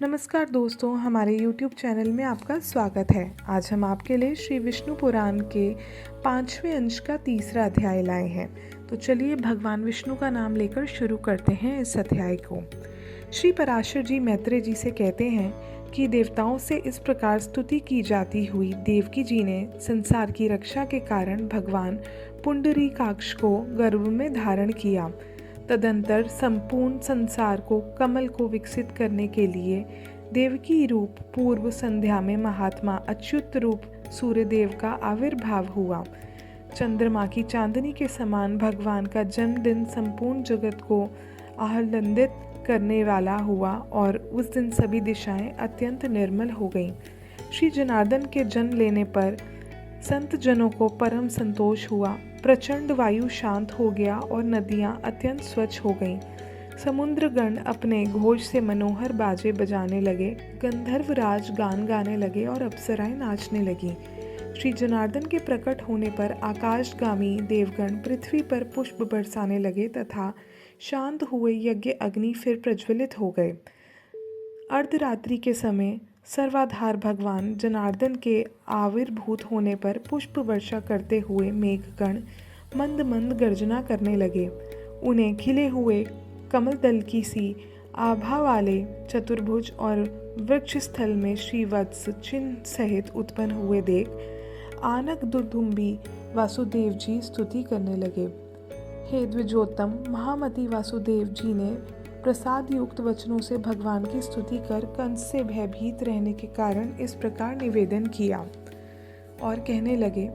नमस्कार दोस्तों, हमारे YouTube चैनल में आपका स्वागत है। आज हम आपके लिए श्री विष्णु पुराण के 5वें अंश का तीसरा अध्याय लाए हैं। तो चलिए भगवान विष्णु का नाम लेकर शुरू करते हैं इस अध्याय को। श्री पराशर जी मैत्रेय जी से कहते हैं कि देवताओं से इस प्रकार स्तुति की जाती हुई देवकी जी ने संसार की रक्षा के कारण भगवान पुंडरीकाक्ष को गर्भ में धारण किया। तदंतर संपूर्ण संसार को कमल को विकसित करने के लिए देवकी रूप पूर्व संध्या में महात्मा अच्युत रूप सूर्यदेव का आविर्भाव हुआ। चंद्रमा की चांदनी के समान भगवान का जन्मदिन संपूर्ण जगत को आह्लादित करने वाला हुआ और उस दिन सभी दिशाएं अत्यंत निर्मल हो गईं। श्री जनार्दन के जन्म लेने पर संत जनों को परम संतोष हुआ। प्रचंड वायु शांत हो गया और नदियां अत्यंत स्वच्छ हो गईं। समुद्रगण अपने घोष से मनोहर बाजे बजाने लगे, गंधर्वराज गान गाने लगे और अप्सराएं नाचने लगीं। श्री जनार्दन के प्रकट होने पर आकाशगामी देवगण पृथ्वी पर पुष्प बरसाने लगे तथा शांत हुए यज्ञ अग्नि फिर प्रज्वलित हो गए। अर्धरात्रि के समय सर्वाधार भगवान जनार्दन के आविर्भूत होने पर पुष्प वर्षा करते हुए मेघगण मंद मंद गर्जना करने लगे। उन्हें खिले हुए कमल दल की सी आभा वाले चतुर्भुज और वृक्ष स्थल में श्रीवत्स चिन्ह सहित उत्पन्न हुए देख आनक दुर्दुम्बी वासुदेव जी स्तुति करने लगे। हे द्विजोत्तम महामति वासुदेव जी ने प्रसाद युक्त वचनों से भगवान की स्तुति कर कंस से भयभीत रहने के कारण इस प्रकार निवेदन किया और कहने लगे,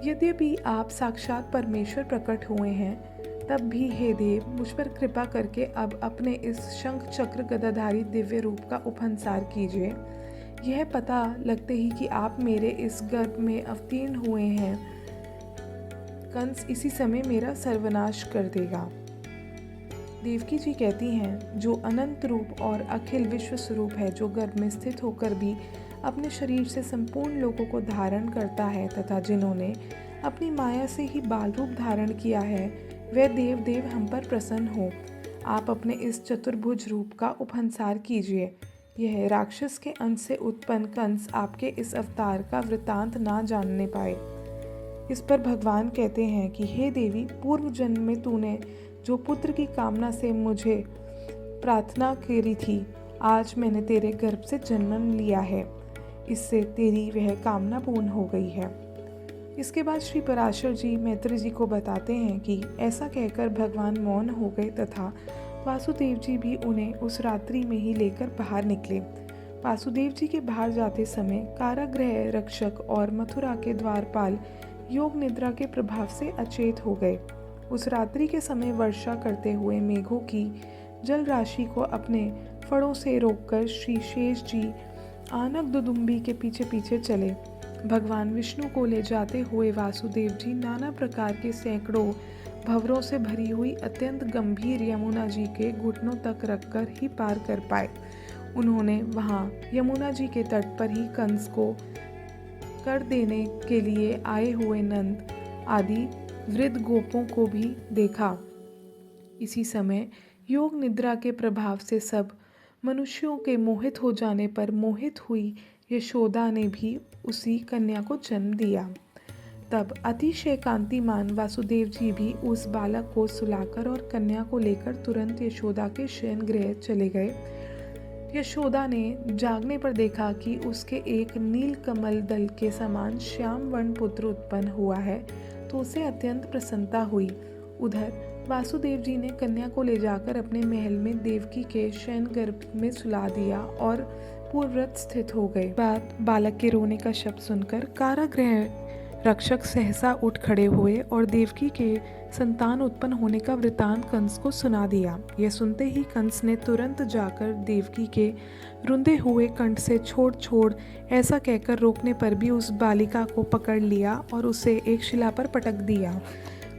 यद्यपि आप साक्षात परमेश्वर प्रकट हुए हैं, तब भी हे देव मुझ पर कृपा करके अब अपने इस शंख चक्र गदाधारी दिव्य रूप का उपसंहार कीजिए। यह पता लगते ही कि आप मेरे इस गर्भ में अवतीर्ण हुए हैं, कंस इसी समय मेरा सर्वनाश कर देगा। देवकी जी कहती हैं, जो अनंत रूप और अखिल विश्व स्वरूप है, जो गर्भ में स्थित होकर भी अपने शरीर से संपूर्ण लोगों को धारण करता है तथा जिन्होंने अपनी माया से ही बाल रूप धारण किया है, वे देव हम पर प्रसन्न हो। आप अपने इस चतुर्भुज रूप का उपसंहार कीजिए। यह राक्षस के अंश से उत्पन्न कंस आपके इस अवतार का वृतांत ना जानने पाए। इस पर भगवान कहते हैं कि हे देवी, पूर्व जन्म में तूने जो पुत्र की कामना से मुझे प्रार्थना करी थी, आज मैंने तेरे गर्भ से जन्म लिया है। इससे तेरी वह कामना पूर्ण हो गई है। इसके बाद श्री पराशर जी मैत्रेय जी को बताते हैं कि ऐसा कहकर भगवान मौन हो गए तथा वासुदेव जी भी उन्हें उस रात्रि में ही लेकर बाहर निकले। वासुदेव जी के बाहर जाते समय कारागृह रक्षक और मथुरा के द्वारपाल योग निद्रा के प्रभाव से अचेत हो गए। उस रात्रि के समय वर्षा करते हुए मेघों की जल राशि को अपने फड़ों से रोककर श्री शेष जी आनक दुदुम्बी के पीछे पीछे चले। भगवान विष्णु को ले जाते हुए वासुदेव जी नाना प्रकार के सैकड़ों भंवरों से भरी हुई अत्यंत गंभीर यमुना जी के घुटनों तक रखकर ही पार कर पाए। उन्होंने वहां यमुना जी के तट पर ही कंस को कर देने के लिए आए हुए नंद आदि वृद्ध गोपों को भी देखा। इसी समय योग निद्रा के प्रभाव से सब मनुष्यों के मोहित हो जाने पर मोहित हुई यशोदा ने भी उसी कन्या को जन्म दिया। तब अतिशय कांतिमान वासुदेव जी भी उस बालक को सुलाकर और कन्या को लेकर तुरंत यशोदा के शयन गृह चले गए। यशोदा ने जागने पर देखा कि उसके एक नील कमल दल के समान श्याम वर्ण पुत्र उत्पन्न हुआ है, तो उसे अत्यंत प्रसन्नता हुई। उधर वासुदेव जी ने कन्या को ले जाकर अपने महल में देवकी के शयन गर्भ में सुला दिया और पूर्ववत स्थित हो गए। बालक के रोने का शब्द सुनकर कारागृह रक्षक सहसा उठ खड़े हुए और देवकी के संतान उत्पन्न होने का वृतांत कंस को सुना दिया। यह सुनते ही कंस ने तुरंत जाकर देवकी के रुंधे हुए कंठ से छोड़ ऐसा कहकर रोकने पर भी उस बालिका को पकड़ लिया और उसे एक शिला पर पटक दिया।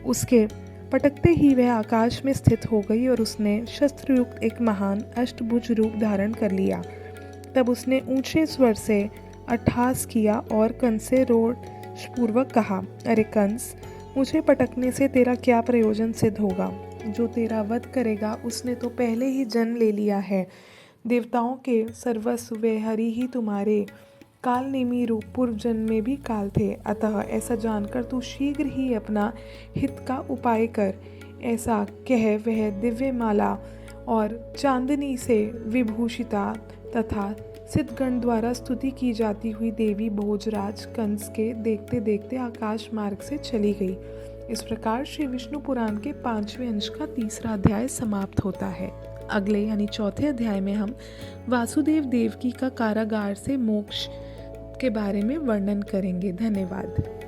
उसके पटकते ही वह आकाश में स्थित हो गई और उसने शस्त्रयुक्त एक महान अष्टभुज रूप धारण कर लिया। तब उसने ऊंचे स्वर से अट्टहास किया और कंस से रोषपूर्वक कहा, अरे कंस, मुझे पटकने से तेरा क्या प्रयोजन सिद्ध होगा? जो तेरा वध करेगा उसने तो पहले ही जन्म ले लिया है। देवताओं के सर्वस्व वे हरि ही तुम्हारे काल नेमी रूप पूर्व जन्म में भी काल थे, अतः ऐसा जानकर तू शीघ्र ही अपना हित का उपाय कर। ऐसा कह वह दिव्य माला और चांदनी से विभूषिता तथा सिद्धगण द्वारा स्तुति की जाती हुई देवी भोजराज कंस के देखते देखते आकाश मार्ग से चली गई। इस प्रकार श्री विष्णु पुराण के 5वें अंश का तीसरा अध्याय समाप्त होता है। अगले यानी चौथे अध्याय में हम वासुदेव देवकी का कारागार से मोक्ष के बारे में वर्णन करेंगे। धन्यवाद।